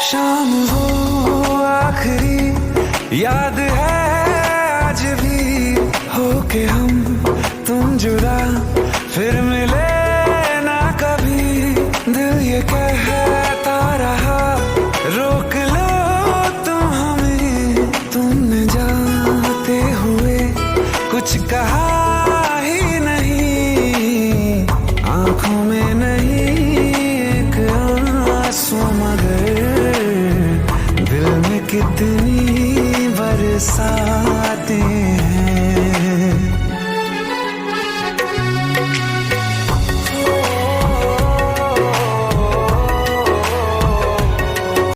शाम वो आखिरी याद है आज भी, होके हम तुम जुदा फिर मिले ना कभी। दिल ये कहता रहा रोक लो तुम हमें, तुमने जाते हुए कुछ कहा ही नहीं। आंखों में नहीं एक आंसू मगर दिल में कितनी बरसातें हैं।